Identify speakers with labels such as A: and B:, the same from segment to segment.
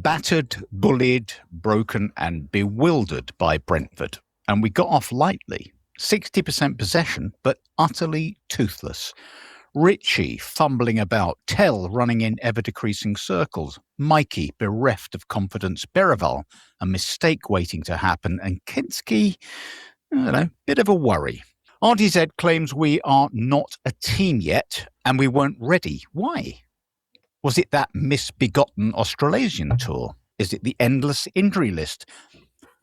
A: battered, bullied, broken and bewildered by Brentford. And we got off lightly. 60% possession, but utterly toothless. Richie fumbling about, Tell running in ever-decreasing circles, Mikey bereft of confidence, Berival a mistake waiting to happen, and Kinski, I don't know, bit of a worry. RDZ claims we are not a team yet, and we weren't ready. Why? Was it that misbegotten Australasian tour? Is it the endless injury list?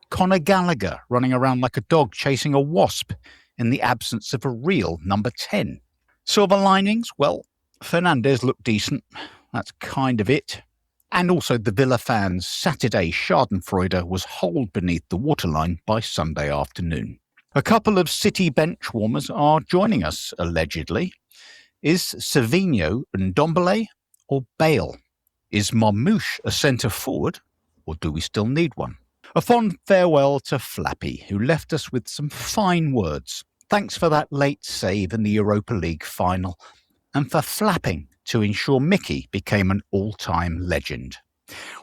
A: Conor Gallagher running around like a dog chasing a wasp in the absence of a real number 10? Silver linings? Well, Fernandez looked decent. That's kind of it. And also the Villa fans' Saturday Schadenfreude was holed beneath the waterline by Sunday afternoon. A couple of City bench warmers are joining us, allegedly. Is Savino Ndombele or Bale? Is Marmouche a centre forward, or do we still need one? A fond farewell to Flappy, who left us with some fine words. Thanks for that late save in the Europa League final, and for flapping to ensure Mickey became an all-time legend.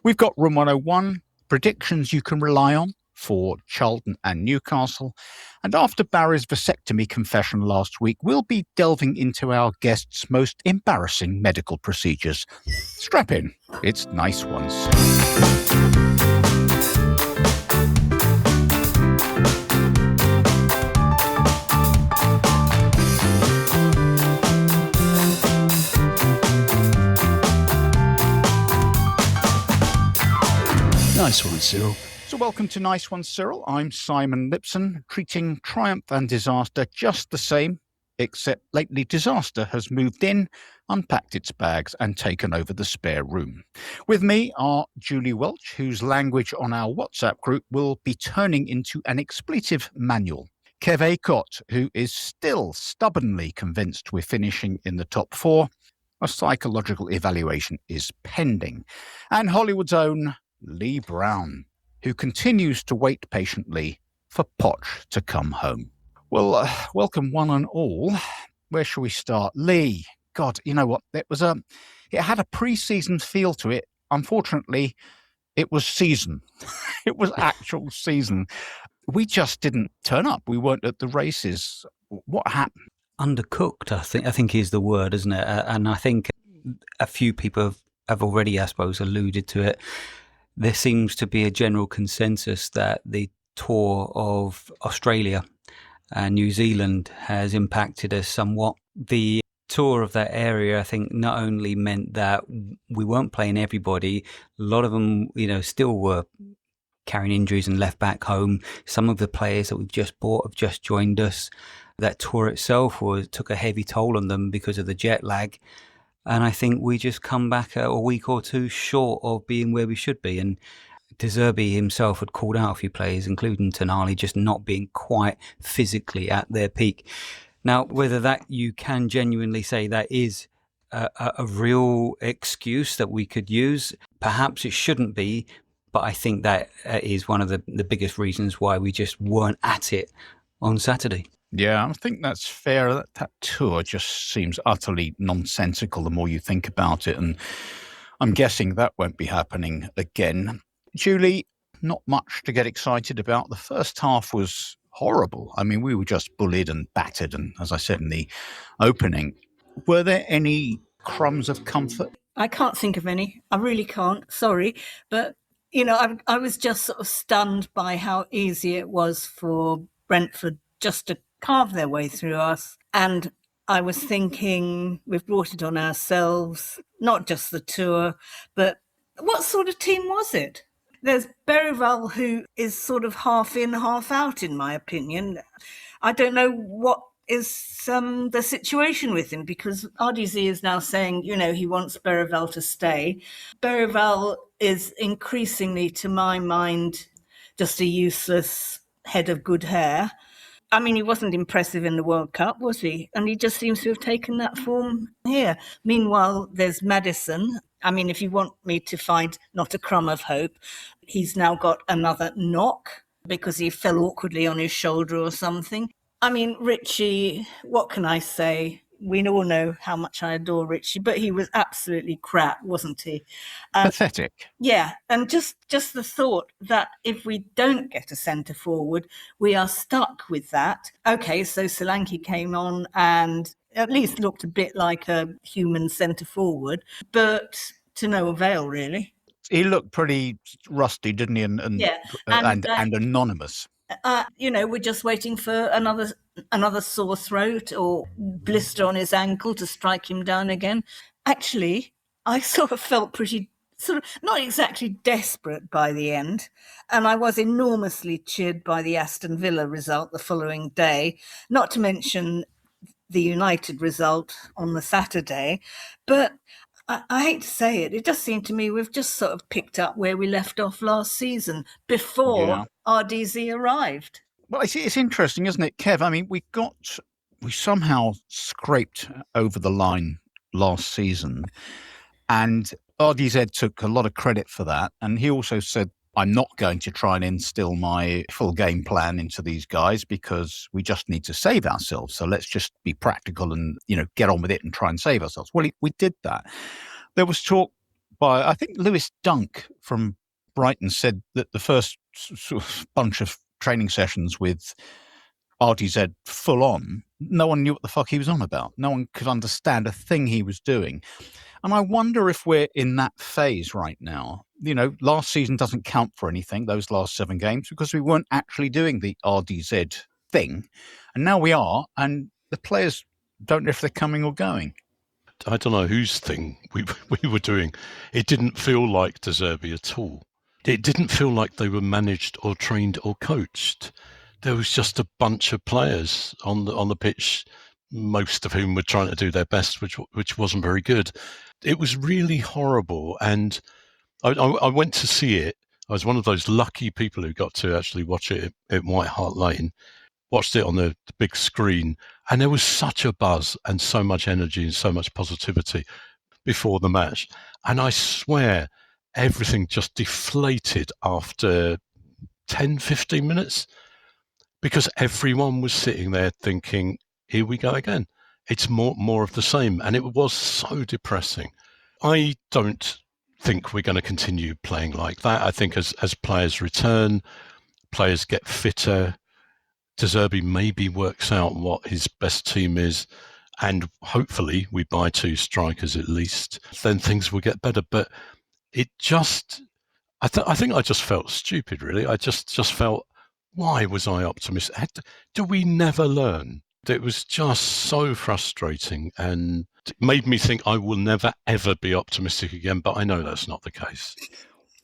A: We've got Room 101, predictions you can rely on for Charlton and Newcastle, and after Barry's vasectomy confession last week, we'll be delving into our guest's most embarrassing medical procedures. Strap in, it's Nice Ones.
B: Nice one, Cyril.
A: So welcome to Nice One, Cyril. I'm Simon Lipson, treating triumph and disaster just the same, except lately disaster has moved in, unpacked its bags and taken over the spare room. With me are Julie Welch, whose language on our WhatsApp group will be turning into an expletive manual. Kev Acott, who is still stubbornly convinced we're finishing in the top 4. A psychological evaluation is pending. And Hollywood's own Lee Brown, who continues to wait patiently for Poch to come home. Well, welcome one and all. Where shall we start? Lee, God, you know what? It had a pre-season feel to it. Unfortunately, it was season. It was actual season. We just didn't turn up. We weren't at the races. What happened?
B: Undercooked, I think is the word, isn't it? And I think a few people have already, I suppose, alluded to it. There seems to be a general consensus that the tour of Australia and New Zealand has impacted us somewhat. The tour of that area, I think, not only meant that we weren't playing everybody, a lot of them, still were carrying injuries and left back home. Some of the players that we've just bought have just joined us. That tour itself took a heavy toll on them because of the jet lag. And I think we just come back a week or two short of being where we should be. And De Zerbi himself had called out a few players, including Tonali, just not being quite physically at their peak. Now, whether that you can genuinely say that is a real excuse that we could use, perhaps it shouldn't be. But I think that is one of the biggest reasons why we just weren't at it on Saturday.
A: Yeah, I think that's fair. That tour just seems utterly nonsensical the more you think about it. And I'm guessing that won't be happening again. Julie, not much to get excited about. The first half was horrible. I mean, we were just bullied and battered. And as I said in the opening, were there any crumbs of comfort?
C: I can't think of any. I really can't. Sorry. But, I was just sort of stunned by how easy it was for Brentford just to carve their way through us. And I was thinking, we've brought it on ourselves, not just the tour, but what sort of team was it? There's Berival, who is sort of half in, half out, in my opinion. I don't know what is the situation with him, because RDZ is now saying, he wants Berival to stay. Berival is increasingly, to my mind, just a useless head of good hair. I mean, he wasn't impressive in the World Cup, was he? And he just seems to have taken that form here. Meanwhile, there's Maddison. I mean, if you want me to find not a crumb of hope, he's now got another knock because he fell awkwardly on his shoulder or something. I mean, Richie, what can I say? we all know how much I adore Richie, but he was absolutely crap, wasn't he?
A: Pathetic.
C: Yeah, and just the thought that if we don't get a centre forward, we are stuck with that. Okay, so Solanke came on and at least looked a bit like a human centre forward, but to no avail, really.
A: He looked pretty rusty, didn't he? And anonymous.
C: We're just waiting for another sore throat or blister on his ankle to strike him down again. Actually, I sort of felt pretty, not exactly desperate by the end, and I was enormously cheered by the Aston Villa result the following day, not to mention the United result on the Saturday. But I hate to say it, it just seemed to me we've just sort of picked up where we left off last season before RDZ arrived.
A: Well, it's interesting, isn't it, Kev? I mean, we somehow scraped over the line last season, and RDZ took a lot of credit for that. And he also said, I'm not going to try and instill my full game plan into these guys because we just need to save ourselves. So let's just be practical and, get on with it and try and save ourselves. Well, we did that. There was talk by, I think, Lewis Dunk from Brighton said that the first sort of bunch of training sessions with RDZ full on, no one knew what the fuck he was on about. No one could understand a thing he was doing. And I wonder if we're in that phase right now. Last season doesn't count for anything, those last 7 games, because we weren't actually doing the RDZ thing. And now we are, and the players don't know if they're coming or going.
D: I don't know whose thing we were doing. It didn't feel like De Zerbi at all. It didn't feel like they were managed or trained or coached. There was just a bunch of players on the pitch, most of whom were trying to do their best, which wasn't very good. It was really horrible, and I went to see it. I was one of those lucky people who got to actually watch it at White Hart Lane. Watched it on the big screen, and there was such a buzz and so much energy and so much positivity before the match. And I swear everything just deflated after 10, 15 minutes because everyone was sitting there thinking, here we go again. It's more of the same. And it was so depressing. I don't think we're going to continue playing like that. I think as players return, players get fitter, De Zerbi maybe works out what his best team is, and hopefully we buy 2 strikers at least, then things will get better. But it just, I think I just felt stupid, really. I just felt, why was I optimistic? Do we never learn? It was just so frustrating and made me think I will never, ever be optimistic again. But I know that's not the case.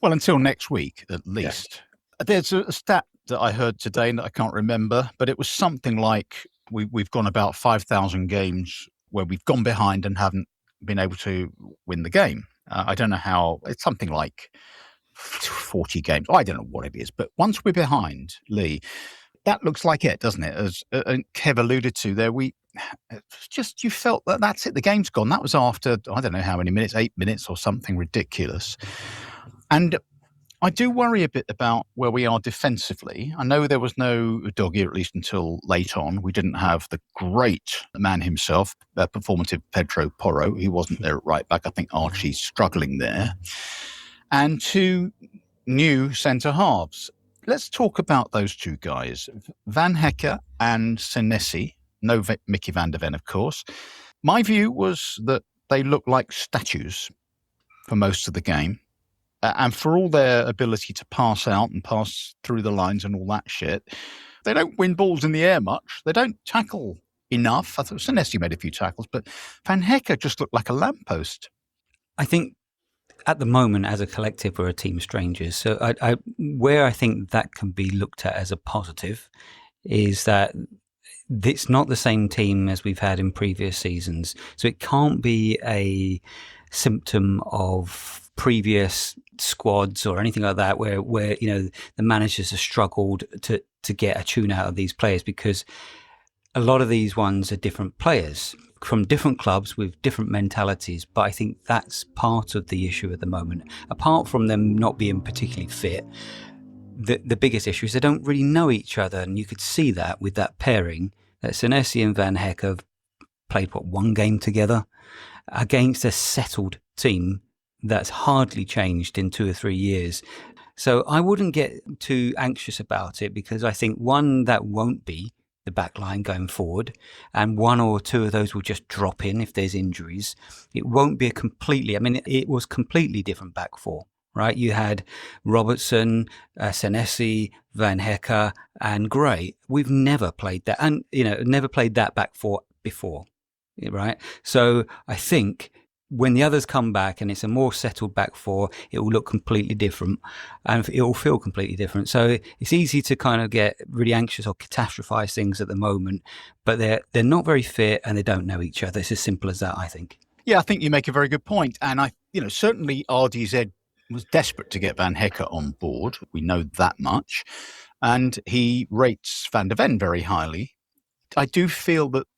A: Well, until next week, at least. Yeah. There's a stat that I heard today that I can't remember, but it was something like we've gone about 5,000 games where we've gone behind and haven't been able to win the game. I don't know how. It's something like 40 games. I don't know what it is, but once we're behind, Lee, that looks like it, doesn't it? As Kev alluded to there, you felt that that's it. The game's gone. That was after, I don't know how many minutes, 8 minutes or something ridiculous. And I do worry a bit about where we are defensively. I know there was no Doggy, at least until late on. We didn't have the great man himself, performative Pedro Porro. He wasn't there at right back. I think Archie's struggling there. And 2 new centre halves. Let's talk about those 2 guys, Van Hecke and Senesi. No Mickey van der Ven, of course. My view was that they looked like statues for most of the game. And for all their ability to pass out and pass through the lines and all that shit, they don't win balls in the air much. They don't tackle enough. I thought Senesi made a few tackles, but Van Hecke just looked like a lamppost.
B: I think at the moment, as a collective, we're a team strangers. So where I think that can be looked at as a positive is that it's not the same team as we've had in previous seasons. So it can't be a symptom of previous squads or anything like that where the managers have struggled to get a tune out of these players, because a lot of these ones are different players from different clubs with different mentalities. But I think that's part of the issue at the moment. Apart from them not being particularly fit, the biggest issue is they don't really know each other, and you could see that with that pairing that Senesi and Van Hecke have played, one game together against a settled team that's hardly changed in 2 or 3 years. So I wouldn't get too anxious about it, because I think, one, that won't be the back line going forward, and 1 or 2 of those will just drop in if there's injuries. It won't be it was completely different back four, right? You had Robertson, Senesi, Van Hecke and Gray. We've never played that, and never played that back four before, right? So I think when the others come back and it's a more settled back four, it will look completely different and it will feel completely different. So it's easy to kind of get really anxious or catastrophize things at the moment, but they're not very fit and they don't know each other. It's as simple as that, I think.
A: Yeah, I think you make a very good point. And certainly RDZ was desperate to get Van Hecke on board. We know that much. And he rates Van der Ven very highly. I do feel that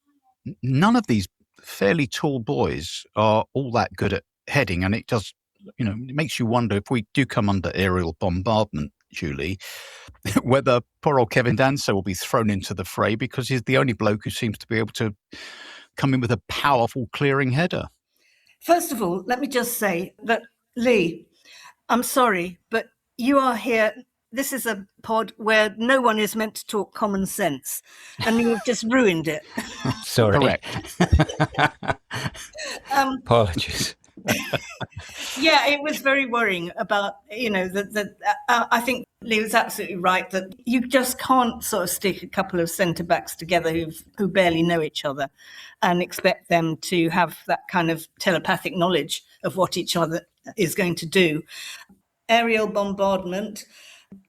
A: none of these fairly tall boys are all that good at heading, and it does, it makes you wonder if we do come under aerial bombardment, Julie, whether poor old Kevin Danso will be thrown into the fray, because he's the only bloke who seems to be able to come in with a powerful clearing header.
C: First of all, let me just say that, Lee, I'm sorry, but you are here. This is a pod where no one is meant to talk common sense, and you've just ruined it.
B: Sorry.
A: Correct.
B: Apologies.
C: Yeah, it was very worrying about, I think Lee was absolutely right that you just can't sort of stick a couple of centre-backs together who barely know each other and expect them to have that kind of telepathic knowledge of what each other is going to do. Aerial bombardment,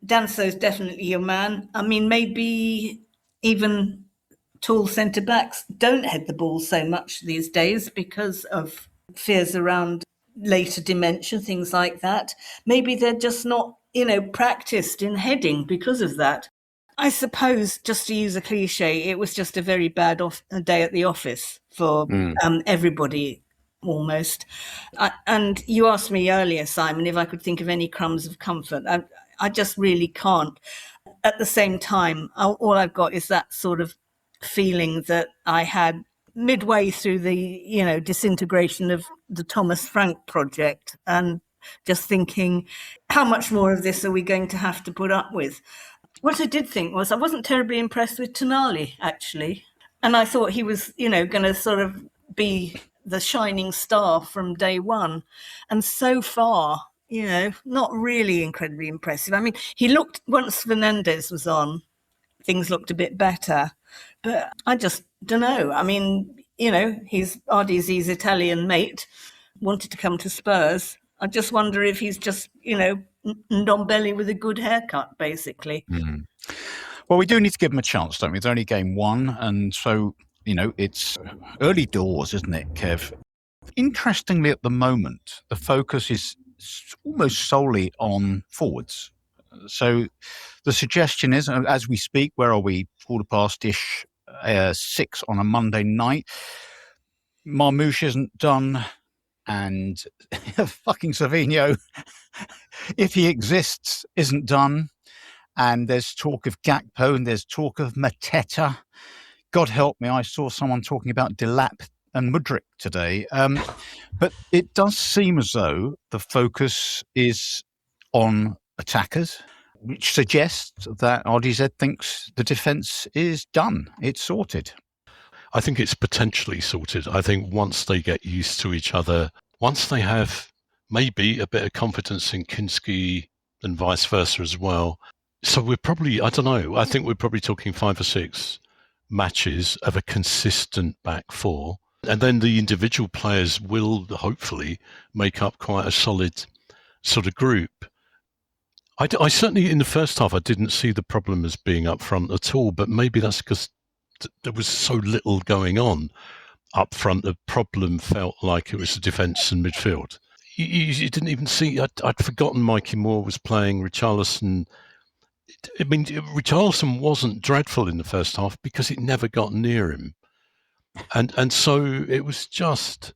C: Danso's definitely your man. I mean, maybe even tall centre-backs don't head the ball so much these days because of fears around later dementia, things like that. Maybe they're just not, practiced in heading because of that. I suppose, just to use a cliche, it was just a very bad day at the office for everybody, almost. And you asked me earlier, Simon, if I could think of any crumbs of comfort. I just really can't. At the same time, all I've got is that sort of feeling that I had midway through the, disintegration of the Thomas Frank project, and just thinking, how much more of this are we going to have to put up with? What I did think was I wasn't terribly impressed with Tonali, actually. And I thought he was, going to sort of be the shining star from day one. And so far, not really incredibly impressive. I mean, he looked, once Fernandes was on, things looked a bit better. But I just don't know. I mean, he's RDZ's Italian mate, wanted to come to Spurs. I just wonder if he's just, Ndombele with a good haircut, basically.
A: Mm. Well, we do need to give him a chance, don't we? It's only game one. And so, it's early doors, isn't it, Kev? Interestingly, at the moment, the focus is almost solely on forwards. So the suggestion is, as we speak, where are we? 6:15 on a Monday night. Marmouche isn't done, and fucking Savino, if he exists, isn't done. And there's talk of Gakpo, and there's talk of Mateta. God help me, I saw someone talking about Delap and Mudryk today. But it does seem as though the focus is on attackers, which suggests that RDZ thinks the defence is done. It's sorted.
D: I think it's potentially sorted. I think once they get used to each other, once they have maybe a bit of confidence in Kinski and vice versa as well. So we're probably, I don't know, I think we're probably talking 5 or 6 matches of a consistent back four. And then the individual players will hopefully make up quite a solid sort of group. I certainly, in the first half, I didn't see the problem as being up front at all, but maybe that's because there was so little going on up front. The problem felt like it was the defence and midfield. You didn't even see, I'd forgotten Mikey Moore was playing. Richarlison. I mean, Richarlison wasn't dreadful in the first half because it never got near him. And so it was just,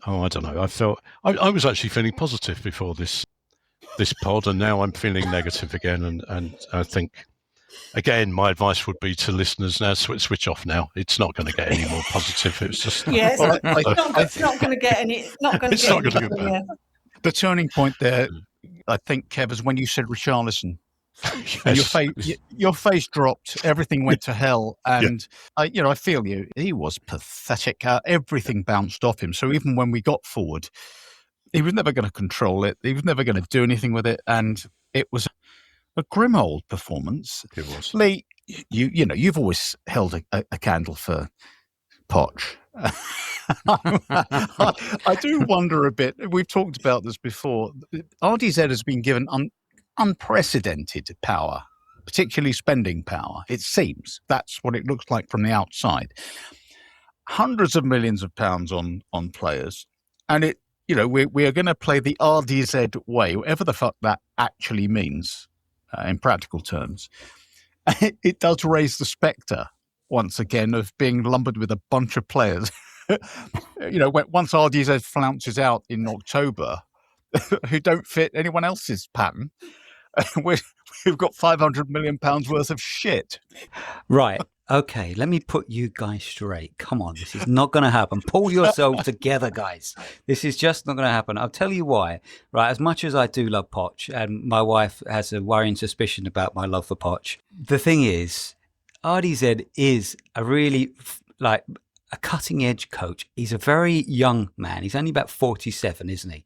D: I don't know. I felt, I was actually feeling positive before this pod, and now I'm feeling negative again, and I think Again, my advice would be to listeners now, switch off now. It's not going to get any more positive. It's just
C: Yes, it's not going to get any. Not going to
D: It's
C: get
D: not gonna
C: any.
D: get better.
C: Yeah.
A: The turning point there, I think, Kev, is when you said Richarlison. And your face dropped. Everything went to hell, and I feel you. He was pathetic. Everything bounced off him. So even when we got forward, he was never going to control it. He was never going to do anything with it, and it was a grim old performance.
D: It was.
A: Lee, you've always held a candle for Poch. I do wonder a bit. We've talked about this before. RDZ has been given unprecedented power, particularly spending power. It seems that's what it looks like from the outside. Hundreds of millions of pounds on players, and we are going to play the RDZ way, whatever the fuck that actually means in practical terms. It does raise the spectre once again of being lumbered with a bunch of players. Once RDZ flounces out in October, who don't fit anyone else's pattern. We've got £500 million worth of shit.
B: Right. Okay. Let me put you guys straight. Come on. This is not going to happen. Pull yourselves together, guys. This is just not going to happen. I'll tell you why. Right. As much as I do love Poch, and my wife has a worrying suspicion about my love for Poch, the thing is, RDZ is a really a cutting edge coach. He's a very young man. He's only about 47, isn't he?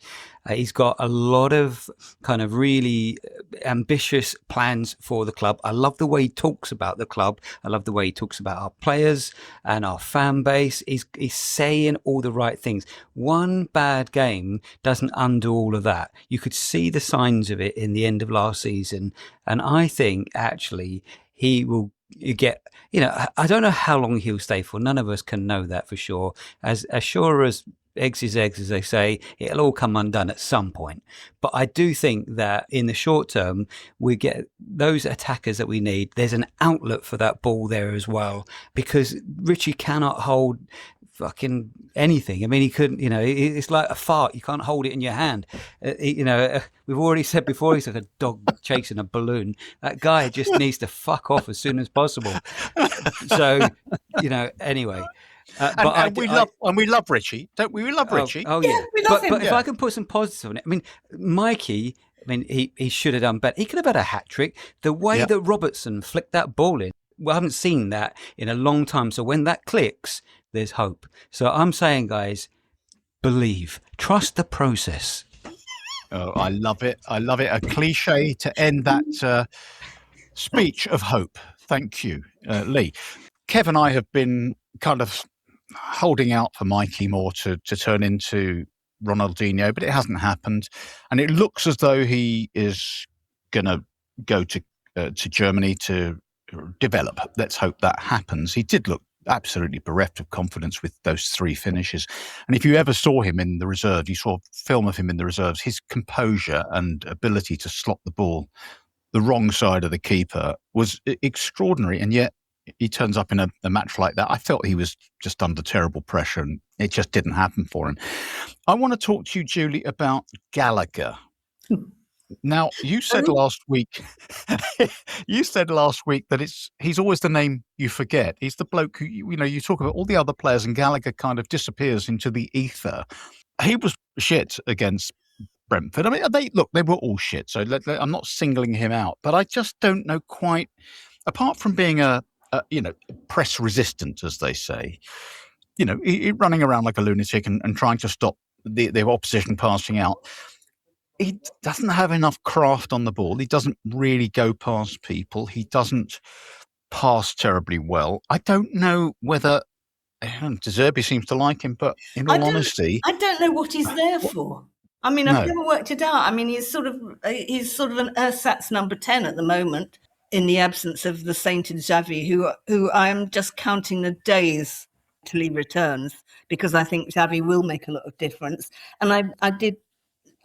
B: He's got a lot of kind of really ambitious plans for the club. I love the way he talks about the club. I love the way he talks about our players and our fan base. He's saying all the right things. One bad game doesn't undo all of that. You could see the signs of it in the end of last season. And I think actually he will get, I don't know how long he'll stay for. None of us can know that for sure. As sure as eggs is eggs, as they say, it'll all come undone at some point. But I do think that in the short term, we get those attackers that we need. There's an outlet for that ball there as well, because Richie cannot hold fucking anything. I mean, he couldn't, it's like a fart. You can't hold it in your hand. We've already said before, he's like a dog chasing a balloon. That guy just needs to fuck off as soon as possible. So, anyway.
A: We love Richie, don't we? We love Richie.
B: Oh yeah.
C: We love him.
B: But if I can put some positives on it, I mean, Mikey, he should have done better. He could have had a hat trick. The way that Robertson flicked that ball in, I haven't seen that in a long time. So when that clicks, there's hope. So I'm saying, guys, believe, trust the process.
A: Oh, I love it. I love it. A cliche to end that speech of hope. Thank you, Lee. Kev and I have been kind of holding out for Mikey Moore to turn into Ronaldinho, but it hasn't happened. And it looks as though he is going to go to Germany to develop. Let's hope that happens. He did look absolutely bereft of confidence with those 3 finishes. And if you ever saw him in the reserve, you saw film of him in the reserves, his composure and ability to slot the ball the wrong side of the keeper was extraordinary. And yet he turns up in a match like that. I felt he was just under terrible pressure and it just didn't happen for him. I want to talk to you, Julie, about Gallagher. Now, you said last week that he's always the name you forget. He's the bloke who, you talk about all the other players and Gallagher kind of disappears into the ether. He was shit against Brentford. I mean, they were all shit. So I'm not singling him out, but I just don't know quite, apart from being a press resistant, as they say, running around like a lunatic and trying to stop the opposition passing out. He doesn't have enough craft on the ball. He doesn't really go past people. He doesn't pass terribly well. I don't know whether De Zerbi seems to like him, but in all honesty,
C: I don't know what he's there for. I mean, I've never worked it out. I mean, he's sort of an ersatz number 10 at the moment, in the absence of the sainted Xavi, who I am just counting the days till he returns, because I think Xavi will make a lot of difference. And I did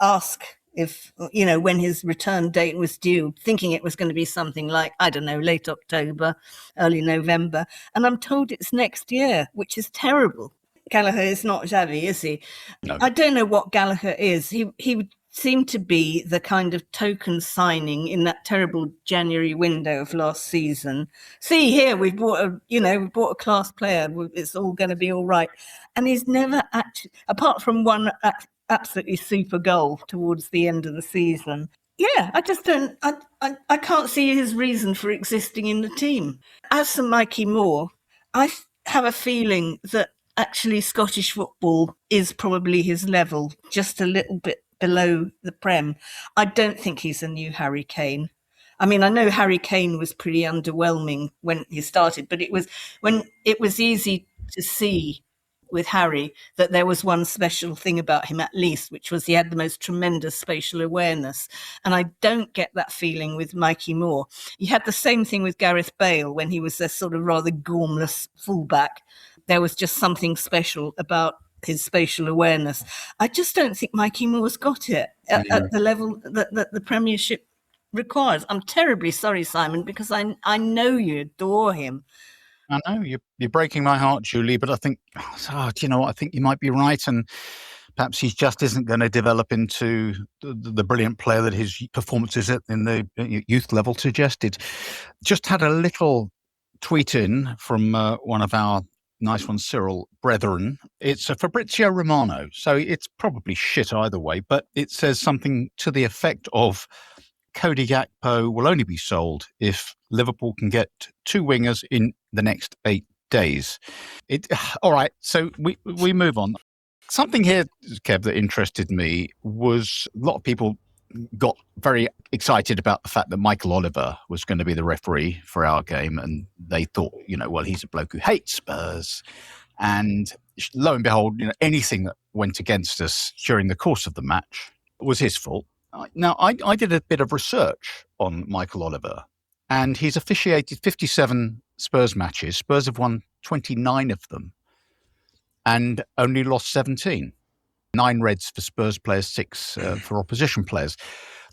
C: ask if, when his return date was due, thinking it was going to be something like, I don't know, late October, early November. And I'm told it's next year, which is terrible. Gallagher is not Xavi, is he?
A: No.
C: I don't know what Gallagher is. He seemed to be the kind of token signing in that terrible January window of last season. See here, we bought a class player. It's all going to be all right. And he's never actually, apart from one absolutely super goal towards the end of the season. Yeah, I just don't. I can't see his reason for existing in the team. As for Mikey Moore, I have a feeling that actually Scottish football is probably his level, just a little bit below the Prem. I don't think he's a new Harry Kane. I mean, I know Harry Kane was pretty underwhelming when he started, but it was when it was easy to see with Harry that there was one special thing about him, at least, which was he had the most tremendous spatial awareness. And I don't get that feeling with Mikey Moore. He had the same thing with Gareth Bale when he was a sort of rather gormless fullback. There was just something special about his spatial awareness. I just don't think Mikey Moore's got it at the level that the Premiership requires. I'm terribly sorry, Simon, because I know you adore him.
A: I know you're breaking my heart, Julie, but I think, do you know what? I think you might be right, and perhaps he just isn't going to develop into the brilliant player that his performances in the youth level suggested. Just had a little tweet in from one of our nice ones, Cyril brethren. It's a Fabrizio Romano, so it's probably shit either way, but it says something to the effect of Cody Gakpo will only be sold if Liverpool can get 2 wingers in the next 8 days. All right, so we move on. Something here, Kev, that interested me was a lot of people got very excited about the fact that Michael Oliver was going to be the referee for our game, and they thought, well, he's a bloke who hates Spurs. And lo and behold, anything that went against us during the course of the match was his fault. Now, I did a bit of research on Michael Oliver, and he's officiated 57 Spurs matches. Spurs have won 29 of them and only lost 17. 9 reds for Spurs players, 6 for opposition players.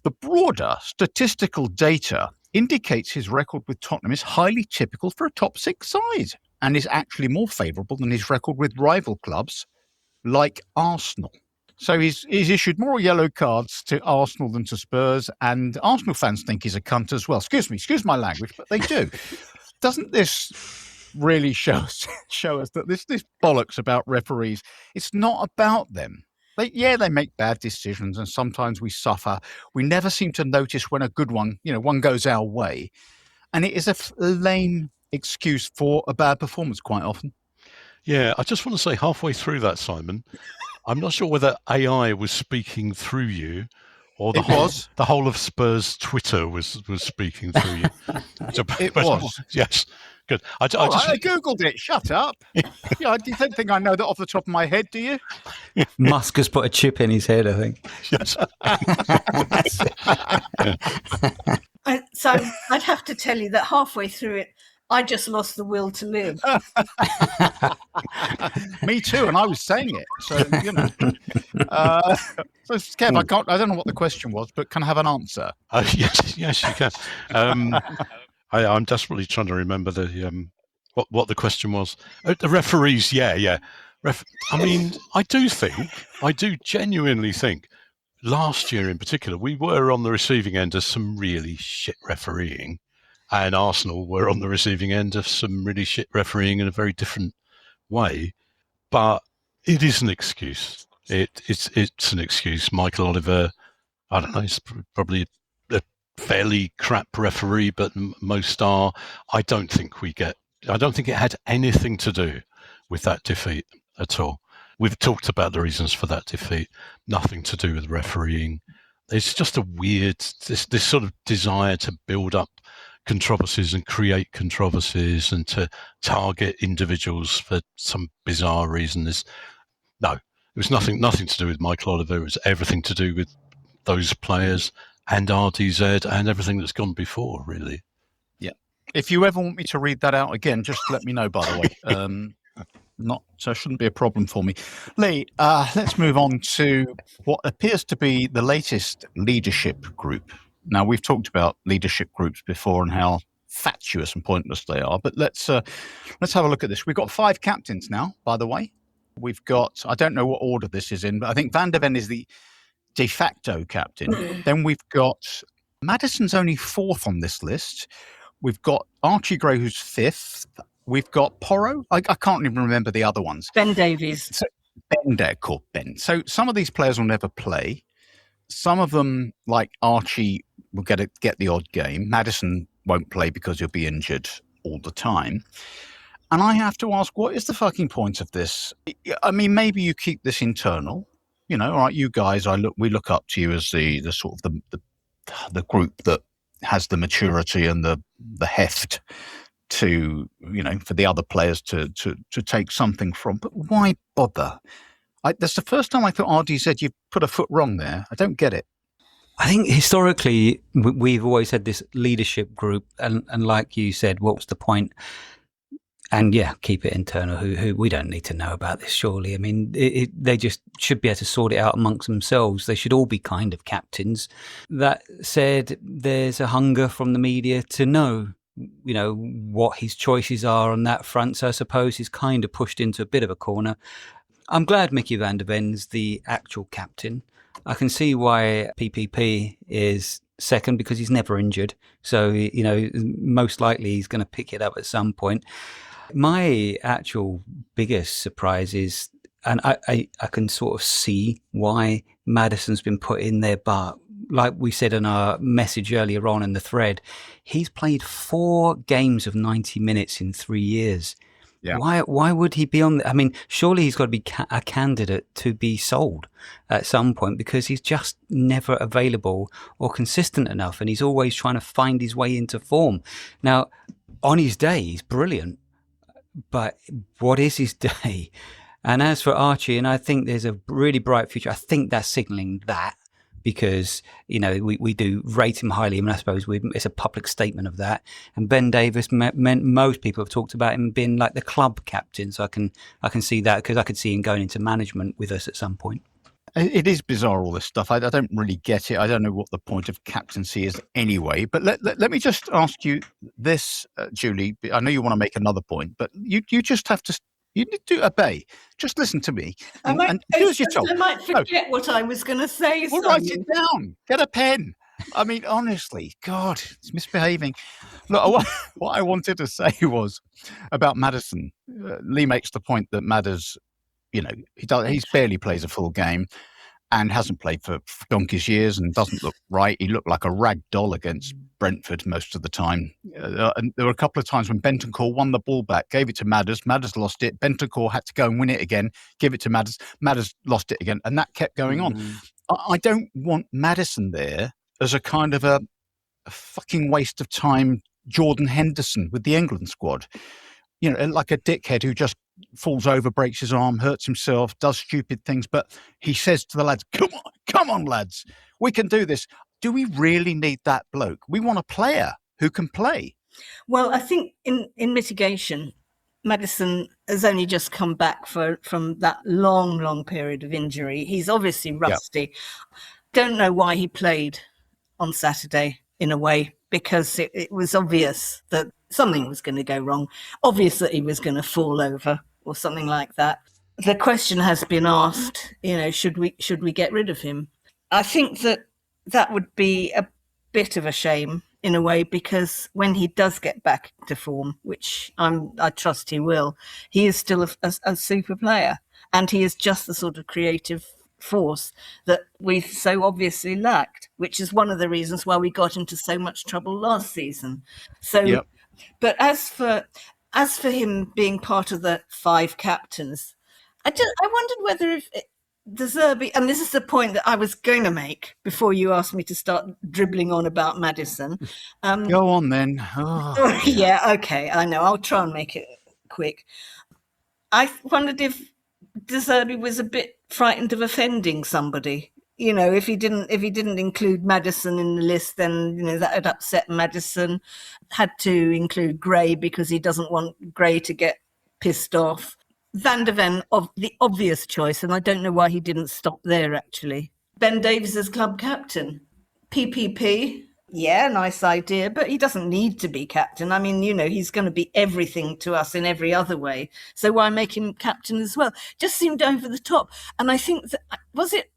A: The broader statistical data indicates his record with Tottenham is highly typical for a top 6 side and is actually more favourable than his record with rival clubs like Arsenal. So he's issued more yellow cards to Arsenal than to Spurs, and Arsenal fans think he's a cunt as well. Excuse my language, but they do. Doesn't this really show us that this bollocks about referees? It's not about them. They make bad decisions, and sometimes we suffer. We never seem to notice when a good one, one goes our way, and it is a lame excuse for a bad performance quite often.
D: Yeah, I just want to say halfway through that, Simon, I'm not sure whether AI was speaking through you or the whole of Spurs Twitter was speaking through you.
A: It was.
D: Yes. Good. I
A: Googled it. Shut up. You don't think I know that off the top of my head, do you?
B: Musk has put a chip in his head, I think.
D: Yes.
C: So I'd have to tell you that halfway through it, I just lost the will to live.
A: Me too, and I was saying it. So, so Kev, I don't know what the question was, but can I have an answer?
D: Yes, you can. I'm desperately trying to remember the what the question was. The referees, yeah. I mean, I do genuinely think, last year in particular, we were on the receiving end of some really shit refereeing, and Arsenal were on the receiving end of some really shit refereeing in a very different way. But it is an excuse. It's an excuse. Michael Oliver, I don't know, he's probably a fairly crap referee, but most are. I don't think it had anything to do with that defeat at all. We've talked about the reasons for that defeat. Nothing to do with refereeing. It's just a weird, this sort of desire to build up controversies and create controversies and to target individuals for some bizarre reason. It was nothing to do with Michael Oliver. It was everything to do with those players and RDZ and everything that's gone before, really.
A: Yeah. If you ever want me to read that out again, just let me know, by the way. So it shouldn't be a problem for me. Lee, let's move on to what appears to be the latest leadership group. Now, we've talked about leadership groups before and how fatuous and pointless they are, but let's have a look at this. We've got 5 captains now, by the way. We've got, I don't know what order this is in, but I think Van der Ven is the de facto captain. Then we've got Maddison's only 4th on this list. We've got Archie Gray, who's 5th. We've got Porro. I can't even remember the other ones.
C: Ben Davies.
A: So, Ben. So some of these players will never play. Some of them, like Archie, will get the odd game. Maddison won't play because he'll be injured all the time. And I have to ask, what is the fucking point of this? I mean, maybe you keep this internal. You know, all right, you guys, we look up to you as the sort of the group that has the maturity and the heft to, you know, for the other players to take something from. But why bother? That's the first time I thought RDZ, you've put a foot wrong there. I don't get it.
B: I think historically we've always had this leadership group, and like you said, what was the point? And yeah, keep it internal. Who we don't need to know about this, surely. I mean, they just should be able to sort it out amongst themselves. They should all be kind of captains. That said, there's a hunger from the media to know, you know, what his choices are on that front. So I suppose he's kind of pushed into a bit of a corner. I'm glad Mickey van der Ven's the actual captain. I can see why PPP is second, because he's never injured. So, you know, most likely he's going to pick it up at some point. My actual biggest surprise is, and I can sort of see why Maddison's been put in there, but like we said in our message earlier on in the thread, he's played 4 games of 90 minutes in 3 years. Yeah. Why would he be on? I mean, surely he's got to be a candidate to be sold at some point, because he's just never available or consistent enough, and he's always trying to find his way into form. Now, on his day, he's brilliant, but what is his day? And as for Archie, and I think there's a really bright future. I think that's signalling that, because, you know, we do rate him highly. I mean, I suppose it's a public statement of that. And Ben Davies meant most people have talked about him being like the club captain. So I can see that, because I could see him going into management with us at some point.
A: It is bizarre, all this stuff. I don't really get it. I don't know what the point of captaincy is anyway. But let me just ask you this, Julie. I know you want to make another point, but you just have to. You need to obey. Just listen to me and do as you're told.
C: I might forget what I was going to say.
A: Well, write it down. Get a pen. I mean, honestly, God, it's misbehaving. Look, what I wanted to say was about Maddison. Lee makes the point that Madders, you know, he barely plays a full game and hasn't played for donkey's years and doesn't look right. He looked like a rag doll against Brentford most of the time. And there were a couple of times when Bentancur won the ball back, gave it to Madders. Madders lost it. Bentancur had to go and win it again, give it to Madders. Madders lost it again. And that kept going on. I don't want Maddison there as a kind of a fucking waste of time Jordan Henderson with the England squad. You know, like a dickhead who just falls over, breaks his arm, hurts himself, does stupid things. But he says to the lads, come on, lads, we can do this. Do we really need that bloke? We want a player who can play.
C: Well, I think in mitigation, Maddison has only just come back from that long period of injury. He's obviously rusty. Yep. Don't know why he played on Saturday in a way, because it was obvious that something was going to go wrong. Obvious that he was going to fall over or something like that. The question has been asked, you know, should we get rid of him? I think that would be a bit of a shame in a way, because when he does get back to form, which I trust he will, he is still a super player, and he is just the sort of creative force that we've so obviously lacked, which is one of the reasons why we got into so much trouble last season. So, yep. But as for him being part of the 5 captains, I wondered whether if De Zerbi, and this is the point that I was going to make before you asked me to start dribbling on about Maddison.
A: Go on then. Oh,
C: yeah, okay, I know. I'll try and make it quick. I wondered if De Zerbi was a bit frightened of offending somebody. You know, if he didn't include Maddison in the list, then, you know, that had upset Maddison. Had to include Gray because he doesn't want Gray to get pissed off. Van der Ven, the obvious choice, and I don't know why he didn't stop there, actually. Ben Davies as club captain. PPP, yeah, nice idea, but he doesn't need to be captain. I mean, you know, he's going to be everything to us in every other way. So why make him captain as well? Just seemed over the top. And I think that, was it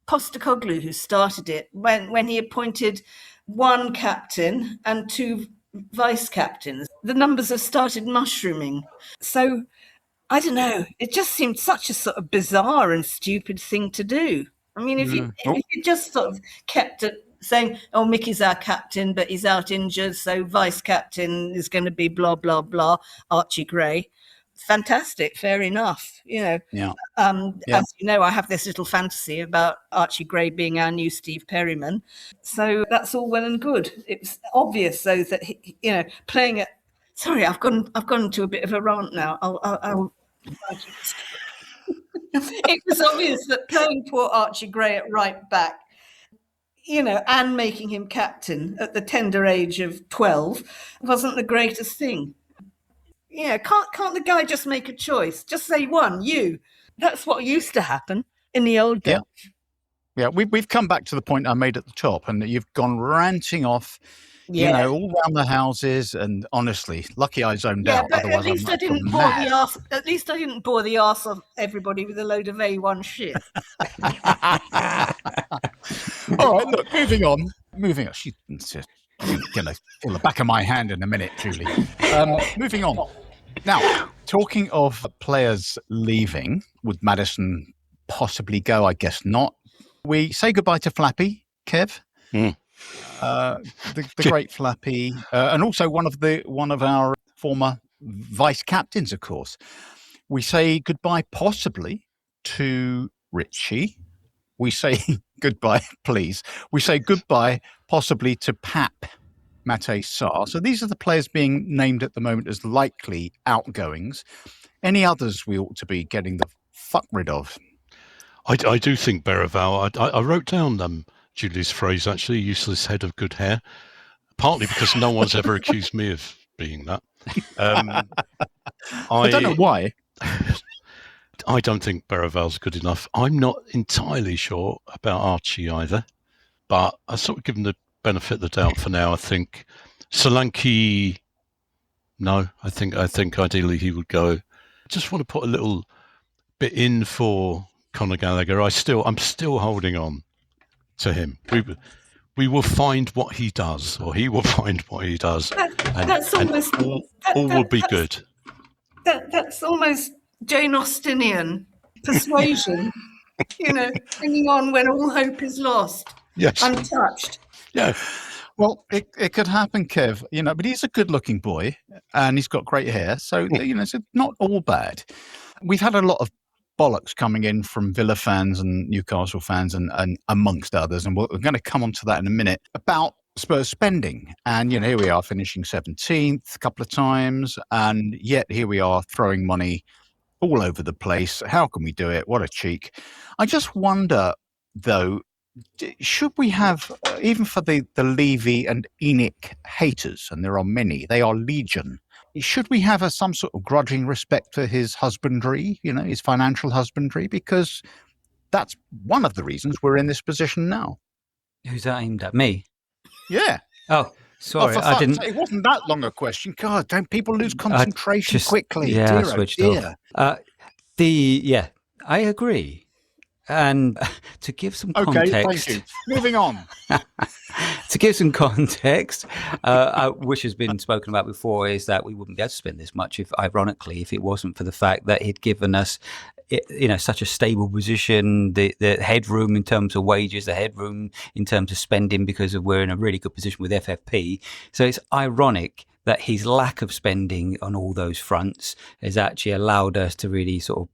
C: Postecoglou who started it when he appointed one captain and two vice captains. The numbers have started mushrooming. So I don't know. It just seemed such a sort of bizarre and stupid thing to do. I mean, if you just sort of kept it saying, "Oh, Mickey's our captain, but he's out injured, so vice captain is going to be blah blah blah, Archie Gray." Fantastic, fair enough.
A: Yeah.
C: As you know, I have this little fantasy about Archie Gray being our new Steve Perryman. So that's all well and good. It's obvious, though, that playing it. Sorry, I've gone into a bit of a rant now. I'll It was obvious that playing poor Archie Gray at right back, and making him captain at the tender age of 12 wasn't the greatest thing. Can't the guy just make a choice? Just say one, you. That's what used to happen in the old days.
A: Yeah, we've come back to the point I made at the top, and you've gone ranting off, all around the houses. And honestly, lucky I zoned out.
C: But
A: Otherwise,
C: at least I didn't bore the arse. At least I didn't bore the arse of everybody with a load of A1 shit.
A: All right, look, moving on. She's going to feel the back of my hand in a minute, Julie. Moving on. Now, talking of players leaving, would Maddison possibly go? I guess not. We say goodbye to Flappy, Kev. The great Flappy, and also one of our former vice captains, of course. We say goodbye possibly to Richie. We say goodbye, please. We say goodbye possibly to Pap Mate Sarr. So these are the players being named at the moment as likely outgoings. Any others we ought to be getting the fuck rid of?
D: I do think Berraval. I wrote down Julie's phrase, actually, useless head of good hair, partly because no one's ever accused me of being that.
A: I don't know why.
D: I don't think Berraval's good enough. I'm not entirely sure about Archie either, but I sort of give him the benefit of the doubt for now. I think Solanke, no, I think ideally he would go. I just want to put a little bit in for Conor Gallagher. I'm still holding on to him. We will find what he does, or he will find what he does, all will be good.
C: That's almost Jane Austenian persuasion, hanging on when all hope is lost.
D: Yes,
C: untouched.
D: Yeah.
A: Well, it could happen, Kev. But he's a good-looking boy, and he's got great hair, so it's not all bad. We've had a lot of bollocks coming in from Villa fans and Newcastle fans and amongst others, and we're going to come on to that in a minute, about Spurs spending. And here we are finishing 17th a couple of times, and yet here we are throwing money all over the place. How can we do it? What a cheek. I just wonder, though, should we have, even for the Levy and ENIC haters, and there are many, they are legion, should we have some sort of grudging respect for his husbandry, his financial husbandry? Because that's one of the reasons we're in this position now.
B: Who's that aimed at? Me?
A: Yeah.
B: Oh, sorry, I didn't.
A: It wasn't that long a question. God, don't people lose concentration quickly?
B: Yeah, I switched off. I agree. And to give some context,
A: thank you. Moving on.
B: To give some context, which has been spoken about before, is that we wouldn't be able to spend this much, if it wasn't for the fact that he'd given us, such a stable position, the headroom in terms of wages, the headroom in terms of spending, because we're in a really good position with FFP. So it's ironic that his lack of spending on all those fronts has actually allowed us to really sort of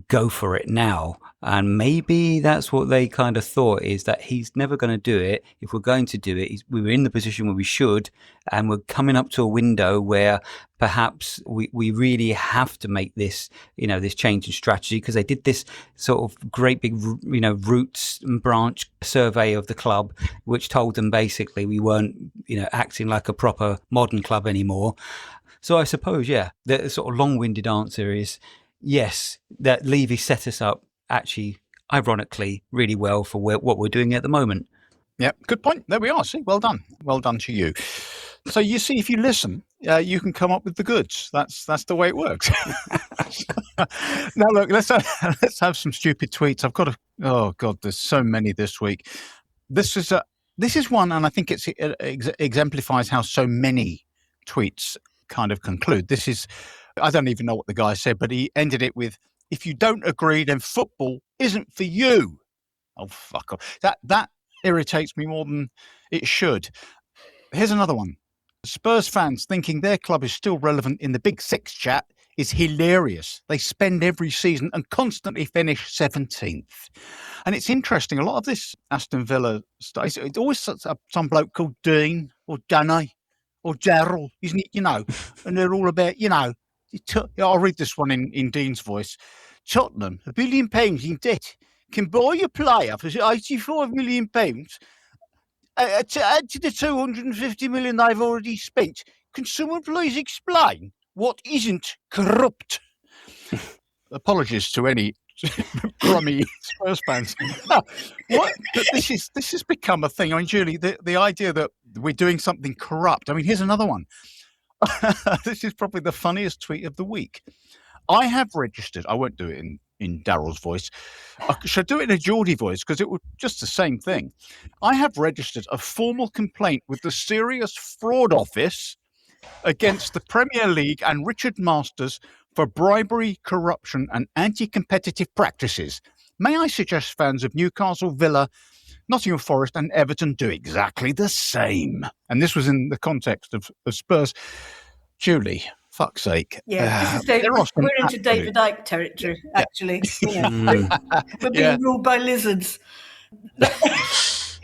B: go for it now. And maybe that's what they kind of thought, is that he's never going to do it. If we're going to do it, we were in the position where we should, and we're coming up to a window where perhaps we really have to make this, this change in strategy, because they did this sort of great big, roots and branch survey of the club, which told them basically we weren't, acting like a proper modern club anymore. So I suppose, the sort of long-winded answer is yes, that Levy set us up actually, ironically, really well for what we're doing at the moment.
A: Yeah, good point. There we are. See, well done. Well done to you. So you see, if you listen, you can come up with the goods. That's the way it works. Now, look, let's have some stupid tweets. I've got oh God, there's so many this week. This is one, and I think it exemplifies how so many tweets kind of conclude. This is, I don't even know what the guy said, but he ended it with, "If you don't agree, then football isn't for you." Oh, fuck off. That irritates me more than it should. Here's another one. Spurs fans thinking their club is still relevant in the Big Six chat is hilarious. They spend every season and constantly finish 17th. And it's interesting, a lot of this Aston Villa stuff, it's always some bloke called Dean or Danny or Gerald, isn't it? You know, and they're all about, you know, I'll read this one in Dean's voice. Tottenham, £1 billion in debt, can buy a player for £85 million. To add to the 250 million they've already spent, can someone please explain what isn't corrupt? Apologies to any crummy Spurs fans. What? But this has become a thing. I mean, Julie, the idea that we're doing something corrupt. I mean, here's another one. This is probably the funniest tweet of the week. I have registered. I won't do it in Daryl's voice. I should do it in a Geordie voice because it was just the same thing. I have registered a formal complaint with the Serious Fraud Office against the Premier League and Richard Masters for bribery, corruption and anti-competitive practices. May I suggest fans of Newcastle, Villa, Nottingham Forest and Everton do exactly the same? And this was in the context of Spurs. Julie, fuck's sake.
C: Yeah, we're into David Icke territory, actually. Yeah. We're being ruled by lizards. That's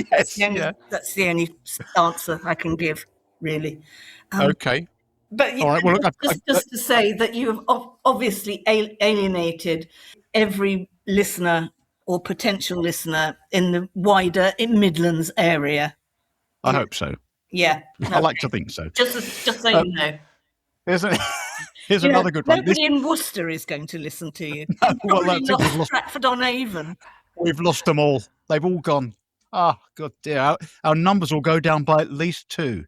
C: the only answer I can give, really.
A: Okay.
C: But
A: all right, well,
C: just to say that you have obviously alienated every listener or potential listener in the wider Midlands area.
A: I hope so.
C: Yeah.
A: I like to think so.
C: Just so you know.
A: Here's another good one.
C: Nobody in Worcester is going to listen to you.
A: Well,
C: Probably not Stratford-on-Avon.
A: We've lost them all. They've all gone. Ah, God dear. Our numbers will go down by at least 2.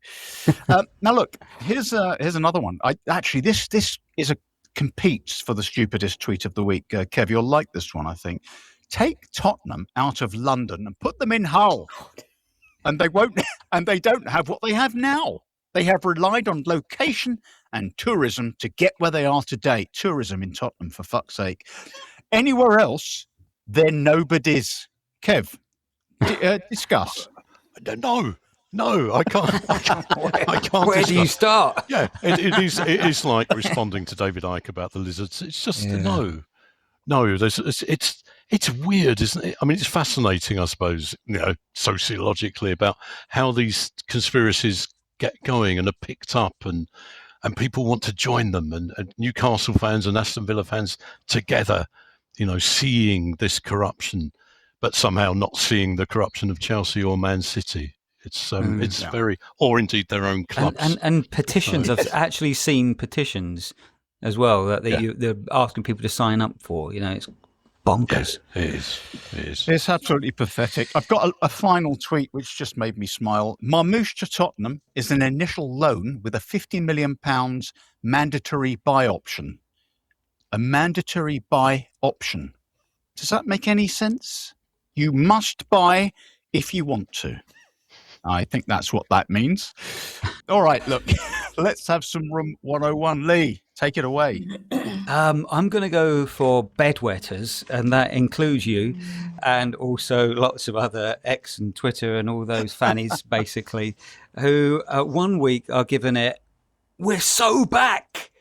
A: Now, look, here's another one. This is competes for the stupidest tweet of the week. Kev, you'll like this one, I think. Take Tottenham out of London and put them in Hull. And they won't, and they don't have what they have now. They have relied on location and tourism to get where they are today. Tourism in Tottenham, for fuck's sake. Anywhere else, they're nobodies. Kev, discuss. No, I can't. I can't.
B: Where do you start?
D: Yeah, it is like responding to David Icke about the lizards. It's just no. It's weird, isn't it? I mean, it's fascinating, I suppose, sociologically about how these conspiracies get going and are picked up, and people want to join them, and Newcastle fans and Aston Villa fans together, seeing this corruption, but somehow not seeing the corruption of Chelsea or Man City. It's very, or indeed their own clubs.
B: And petitions. I've actually seen petitions as well that they're asking people to sign up for. It's bonkers.
D: Yeah, it is.
A: It's absolutely pathetic. I've got a final tweet which just made me smile. Marmoush to Tottenham is an initial loan with a £50 million mandatory buy option. A mandatory buy option. Does that make any sense? You must buy if you want to. I think that's what that means. All right, look, let's have some Room 101. Lee, take it away.
B: I'm going to go for bedwetters, and that includes you, and also lots of other X and Twitter and all those fannies, basically, who 1 week are giving it, "We're so back,"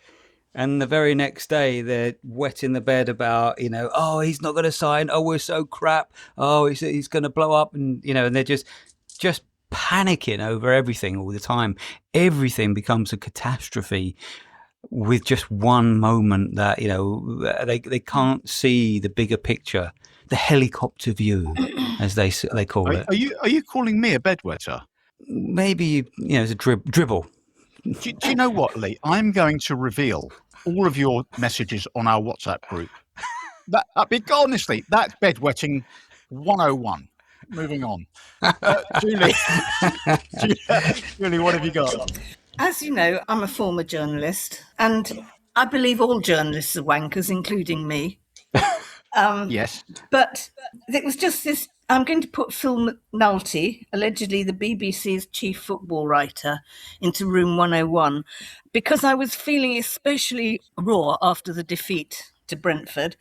B: and the very next day they're wetting the bed about, oh, he's not going to sign. Oh, we're so crap. Oh, he's going to blow up, and and they're just panicking over everything all the time. Everything becomes a catastrophe with just one moment that they can't see the bigger picture, the helicopter view, as they call it.
A: Are you calling me a bedwetter?
B: Maybe it's a dribble.
A: Do you know what, Lee? I'm going to reveal all of your messages on our WhatsApp group. Honestly, that's bedwetting 101. moving on. Julie, Julie, what have you got?
C: As you know, I'm a former journalist, and I believe all journalists are wankers, including me.
A: Yes.
C: But it was just this. I'm going to put Phil McNulty, allegedly the BBC's chief football writer, into room 101 because I was feeling especially raw after the defeat to Brentford.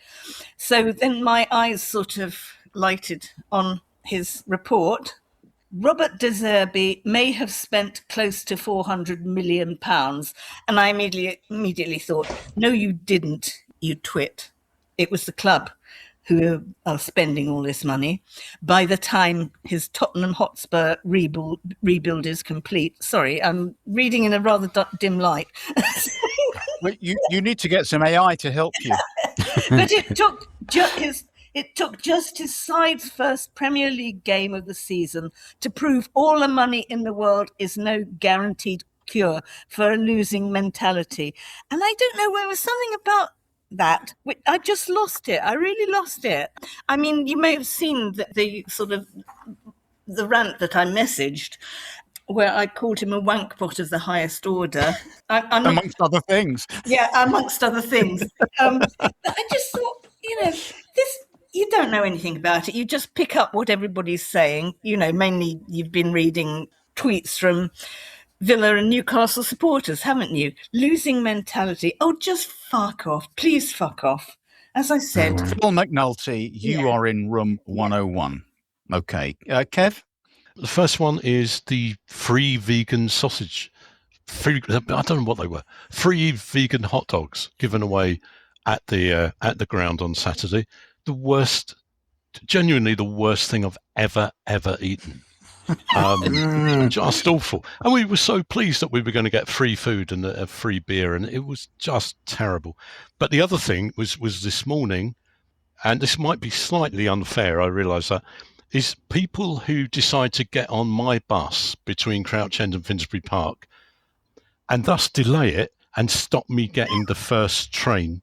C: So then my eyes sort of lighted on his report. Robert De Zerbi may have spent close to £400 million. And I immediately thought, no, you didn't, you twit. It was the club who are spending all this money. By the time his Tottenham Hotspur rebuild is complete. Sorry, I'm reading in a rather dim light.
A: Well, you need to get some AI to help you.
C: But it took just his side's first Premier League game of the season to prove all the money in the world is no guaranteed cure for a losing mentality. And I don't know, there was something about that. I just lost it. I really lost it. I mean, you may have seen the sort of the rant that I messaged where I called him a wankbot of the highest order.
A: Amongst other things.
C: Yeah, amongst other things. I just thought, you don't know anything about it. You just pick up what everybody's saying. Mainly you've been reading tweets from Villa and Newcastle supporters, haven't you? Losing mentality. Oh, just fuck off. Please fuck off. As I said.
A: Phil McNulty, you are in room 101. Okay. Kev?
D: The first one is the free vegan sausage. I don't know what they were. Free vegan hot dogs given away at the ground on Saturday. Genuinely the worst thing I've ever eaten. Just awful. And we were so pleased that we were going to get free food and a free beer, and it was just terrible. But the other thing was this morning, and this might be slightly unfair, I realise that, is people who decide to get on my bus between Crouch End and Finsbury Park and thus delay it and stop me getting the first train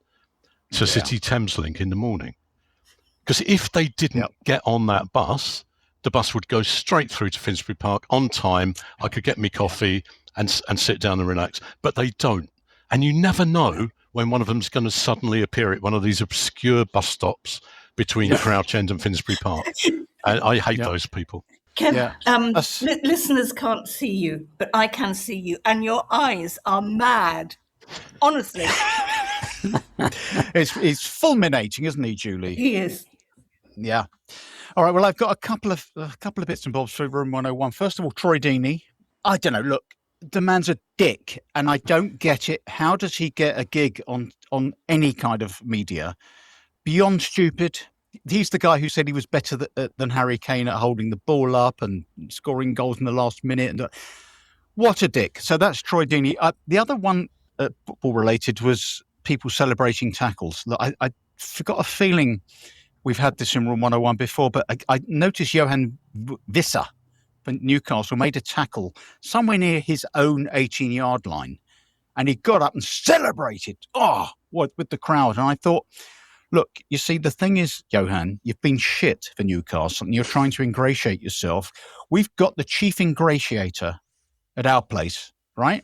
D: to City Thameslink in the morning. Because if they didn't get on that bus, the bus would go straight through to Finsbury Park on time. I could get me coffee and sit down and relax. But they don't. And you never know when one of them's going to suddenly appear at one of these obscure bus stops between Crouch End and Finsbury Park. And I hate those people.
C: Kev, listeners can't see you, but I can see you. And your eyes are mad. Honestly.
A: He's fulminating, isn't he, Julie?
C: He is.
A: Yeah. All right. Well, I've got a couple of bits and bobs for room 101. First of all, Troy Deeney. I don't know. Look, the man's a dick, and I don't get it. How does he get a gig on any kind of media? Beyond stupid. He's the guy who said he was better than Harry Kane at holding the ball up and scoring goals in the last minute. And what a dick. So that's Troy Deeney. The other one, football related, was people celebrating tackles. I forgot a feeling we've had this in room 101 before, but I noticed Johan Visser from Newcastle made a tackle somewhere near his own 18-yard line, and he got up and celebrated. With the crowd. And I thought, look, you see, the thing is, Johan, you've been shit for Newcastle and you're trying to ingratiate yourself. We've got the chief ingratiator at our place, right?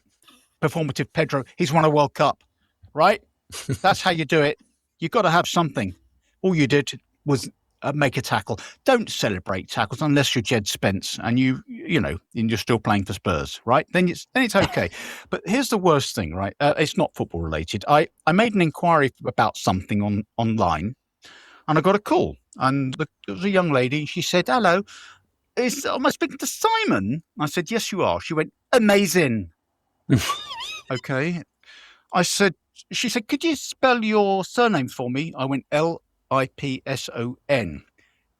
A: Performative Pedro. He's won a World Cup, right? That's how you do it. You've got to have something. All you did was make a tackle. Don't celebrate tackles unless you're Jed Spence and and you're still playing for Spurs, right? Then it's okay. But here's the worst thing, right? It's not football related. I made an inquiry about something online, and I got a call, and there was a young lady. She said, "Hello, am I speaking to Simon?" I said, "Yes, you are." She went, "Amazing." Okay. She said, "Could you spell your surname for me?" I went, Lipson.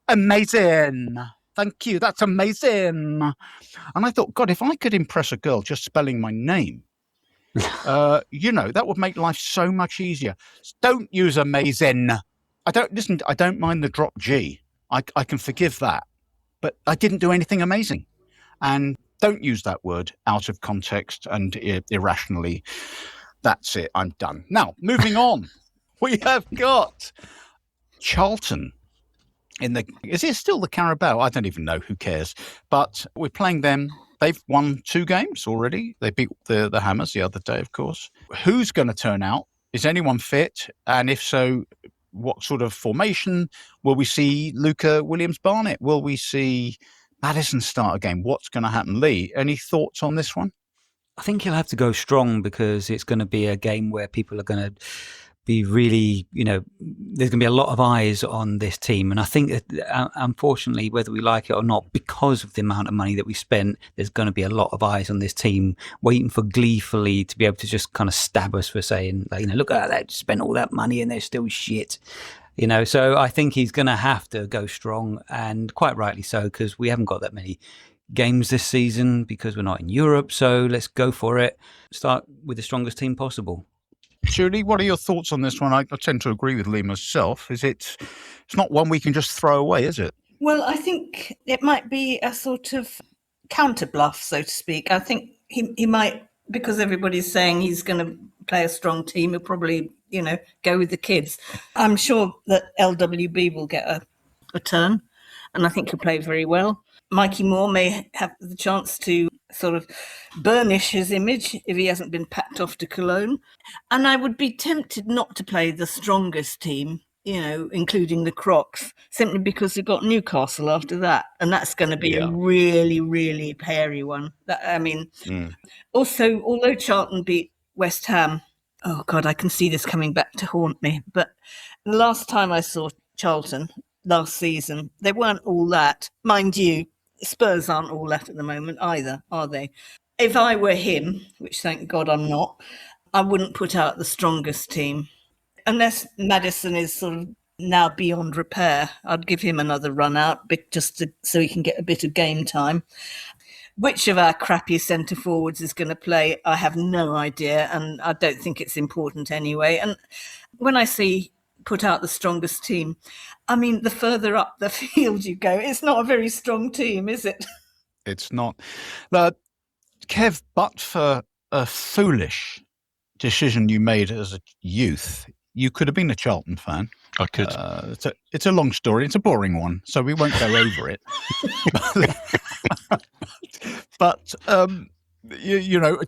A: Amazing. Thank you. That's amazing. And I thought, God, if I could impress a girl just spelling my name, that would make life so much easier. Don't use amazing. I don't mind the drop G. I can forgive that. But I didn't do anything amazing. And don't use that word out of context and irrationally. That's it. I'm done. Now, moving on. We have got Charlton Is it still the Carabao? I don't even know. Who cares? But we're playing them. They've won 2 games already. They beat the Hammers the other day, of course. Who's going to turn out? Is anyone fit? And if so, what sort of formation? Will we see Luca Williams-Barnett? Will we see Maddison start a game? What's going to happen? Lee, any thoughts on this one?
B: I think he'll have to go strong because it's going to be a game where people are going to be really, there's going to be a lot of eyes on this team. And I think that, unfortunately, whether we like it or not, because of the amount of money that we spent, there's going to be a lot of eyes on this team waiting for gleefully to be able to just kind of stab us for saying, look at that, spent all that money and they're still shit. So I think he's going to have to go strong, and quite rightly so, because we haven't got that many games this season because we're not in Europe. So let's go for it. Start with the strongest team possible.
A: Julie, what are your thoughts on this one? I tend to agree with Lee myself. It's not one we can just throw away, is it?
C: Well, I think it might be a sort of counter bluff, so to speak. I think he might, because everybody's saying he's going to play a strong team, he'll probably, go with the kids. I'm sure that LWB will get a turn, and I think he'll play very well. Mikey Moore may have the chance to sort of burnish his image if he hasn't been packed off to Cologne. And I would be tempted not to play the strongest team, including the Crocs, simply because we've got Newcastle after that. And that's going to be a really, really hairy one. Also, although Charlton beat West Ham, oh God, I can see this coming back to haunt me. But the last time I saw Charlton last season, they weren't all that. Mind you, Spurs aren't all that at the moment either, are they? If I were him, which thank God I'm not, I wouldn't put out the strongest team. Unless Maddison is sort of now beyond repair, I'd give him another run out so he can get a bit of game time. Which of our crappy centre forwards is going to play, I have no idea, and I don't think it's important anyway. And when I see put out the strongest team, I mean, the further up the field you go, it's not a very strong team, is it?
A: It's not. Kev, but for a foolish decision you made as a youth, you could have been a Charlton fan.
D: I could.
A: It's a long story. It's a boring one, so we won't go over it. But do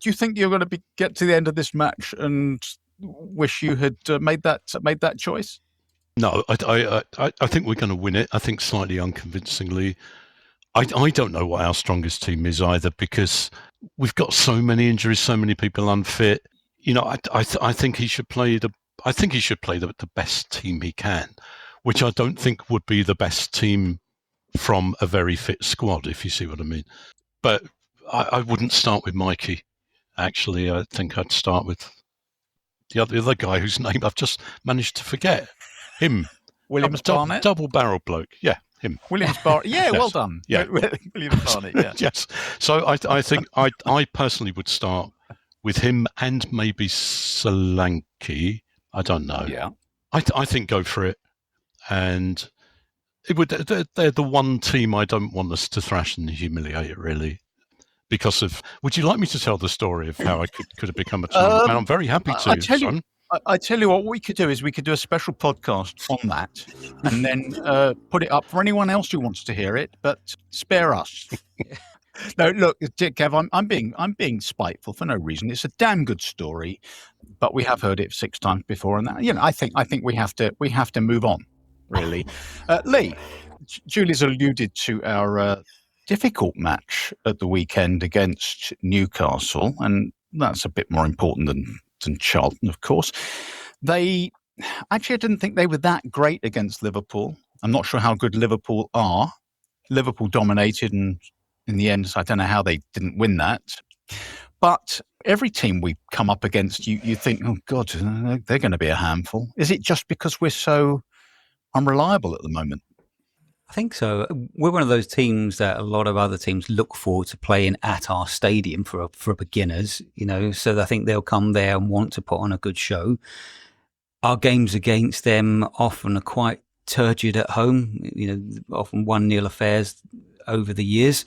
A: you think you're going to get to the end of this match and wish you had made that choice?
D: No, I think we're going to win it. I think slightly unconvincingly. I don't know what our strongest team is either, because we've got so many injuries, so many people unfit. I think he should play the best team he can, which I don't think would be the best team from a very fit squad, if you see what I mean. But I wouldn't start with Mikey. Actually, I think I'd start with the other guy whose name I've just managed to forget. Him.
A: Williams-Barnett?
D: Double-barrel bloke. Yeah, him.
A: Williams-Barnett. Yeah,
D: Yes.
A: Well done.
D: Yeah.
A: Williams-Barnett, yeah.
D: Yes. So I think I personally would start with him and maybe Solanke. I don't know.
A: Yeah.
D: I think go for it. And they're the one team I don't want us to thrash and humiliate, really. Because of, would you like me to tell the story of how I could have become a Charlton fan? I'm very happy to,
A: I tell you what we could do is we could do a special podcast on that and then put it up for anyone else who wants to hear it, but spare us. No, look, Kev, I'm being spiteful for no reason. It's a damn good story, but we have heard it 6 times before, and that, I think we have to move on, really. Lee, Julie's alluded to our difficult match at the weekend against Newcastle, and that's a bit more important than Charlton, of course. I didn't think they were that great against Liverpool. I'm not sure how good Liverpool are. Liverpool dominated, and in the end, I don't know how they didn't win that. But every team we come up against, you think, oh God, they're going to be a handful. Is it just because we're so unreliable at the moment?
B: I think so. We're one of those teams that a lot of other teams look forward to playing at our stadium for beginners, so I think they'll come there and want to put on a good show. Our games against them often are quite turgid at home, often 1-0 affairs over the years.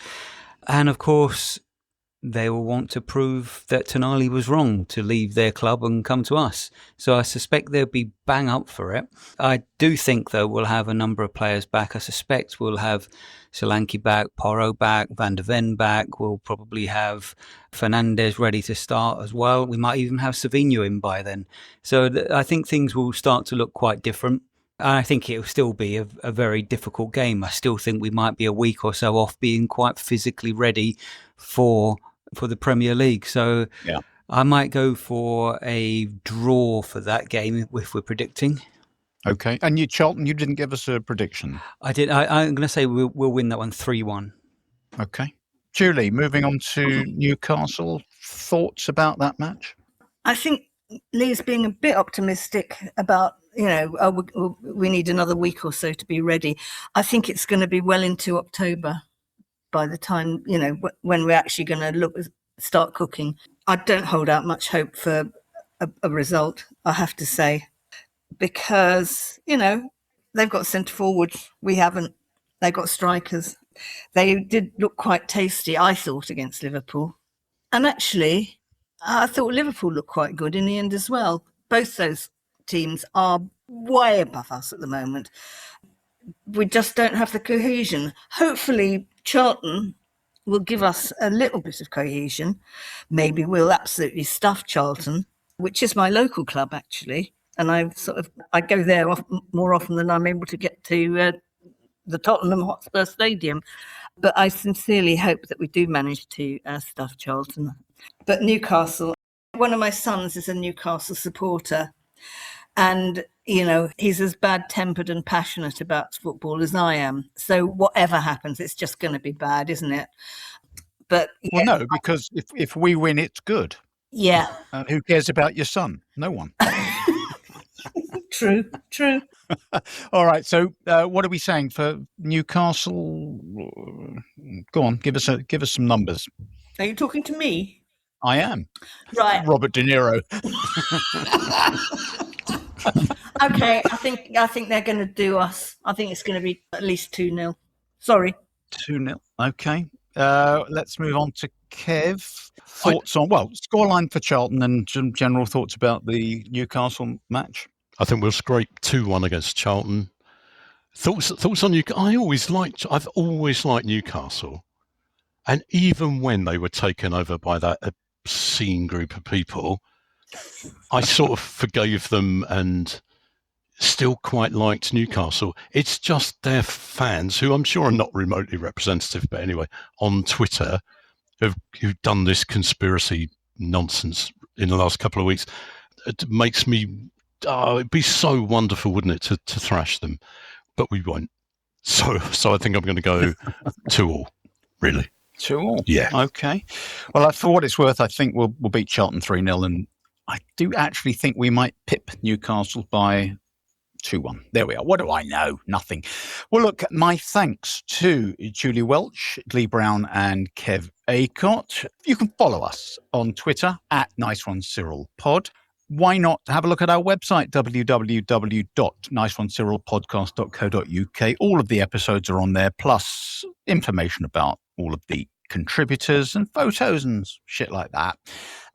B: And of course, they will want to prove that Tonali was wrong to leave their club and come to us. So I suspect they'll be bang up for it. I do think, though, we'll have a number of players back. I suspect we'll have Solanke back, Porro back, Van der Ven back. We'll probably have Fernandes ready to start as well. We might even have Savinho in by then. So I think things will start to look quite different. I think it will still be a very difficult game. I still think we might be a week or so off being quite physically ready for the Premier League. So yeah. I might go for a draw for that game if we're predicting.
A: Okay. And you, Charlton, you didn't give us a prediction.
B: I did. I'm going to say we'll win that one 3-1.
A: Okay. Julie, moving on to Newcastle. Thoughts about that match?
C: I think Lee's being a bit optimistic about, we need another week or so to be ready. I think it's going to be well into October by the time, when we're actually going to start cooking. I don't hold out much hope for a result, I have to say, because, they've got centre forwards. We haven't. They've got strikers. They did look quite tasty, I thought, against Liverpool. And actually, I thought Liverpool looked quite good in the end as well. Both those teams are way above us at the moment. We just don't have the cohesion. Hopefully, Charlton will give us a little bit of cohesion. Maybe we'll absolutely stuff Charlton, which is my local club, actually. And I go there more often than I'm able to get to the Tottenham Hotspur Stadium. But I sincerely hope that we do manage to stuff Charlton. But Newcastle, one of my sons is a Newcastle supporter. And, he's as bad-tempered and passionate about football as I am. So whatever happens, it's just going to be bad, isn't it? But
A: well, no, because if we win, it's good.
C: Yeah.
A: Who cares about your son? No one.
C: True.
A: All right. So what are we saying for Newcastle? Go on. Give us some numbers.
C: Are you talking to me?
A: I am.
C: Right.
A: Robert De Niro.
C: Okay, I think they're going to do us. I think it's going to be at least 2-0. Sorry.
A: 2-0. Okay. Let's move on to Kev. Thoughts on, scoreline for Charlton and general thoughts about the Newcastle match?
D: I think we'll scrape 2-1 against Charlton. Thoughts on Newcastle? I've always liked Newcastle. And even when they were taken over by that obscene group of people, I sort of forgave them and still quite liked Newcastle. It's just their fans, who I'm sure are not remotely representative, but anyway, on Twitter, who've done this conspiracy nonsense in the last couple of weeks. It makes me, it'd be so wonderful, wouldn't it, to thrash them? But we won't. So I think I'm going to go 2-2, really.
A: 2-2?
D: Yeah.
A: Okay. Well, for what it's worth, I think we'll beat Charlton 3-0, and I do actually think we might pip Newcastle by 2-1. There we are. What do I know? Nothing. Well, look, my thanks to Julie Welch, Lee Brown and Kev Acott. You can follow us on Twitter at NiceOneCyrilPod. Why not have a look at our website, www.niceonecyrilpodcast.co.uk. All of the episodes are on there, plus information about all of the contributors and photos and shit like that.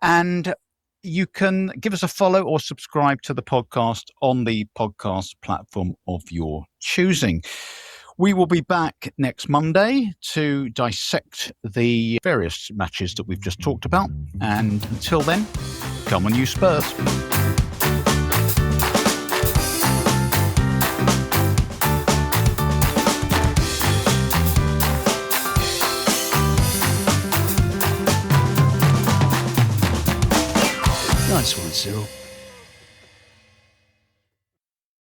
A: And you can give us a follow or subscribe to the podcast on the podcast platform of your choosing. We will be back next Monday to dissect the various matches that we've just talked about. And until then, come on, you Spurs.
E: Nice one, Cyril.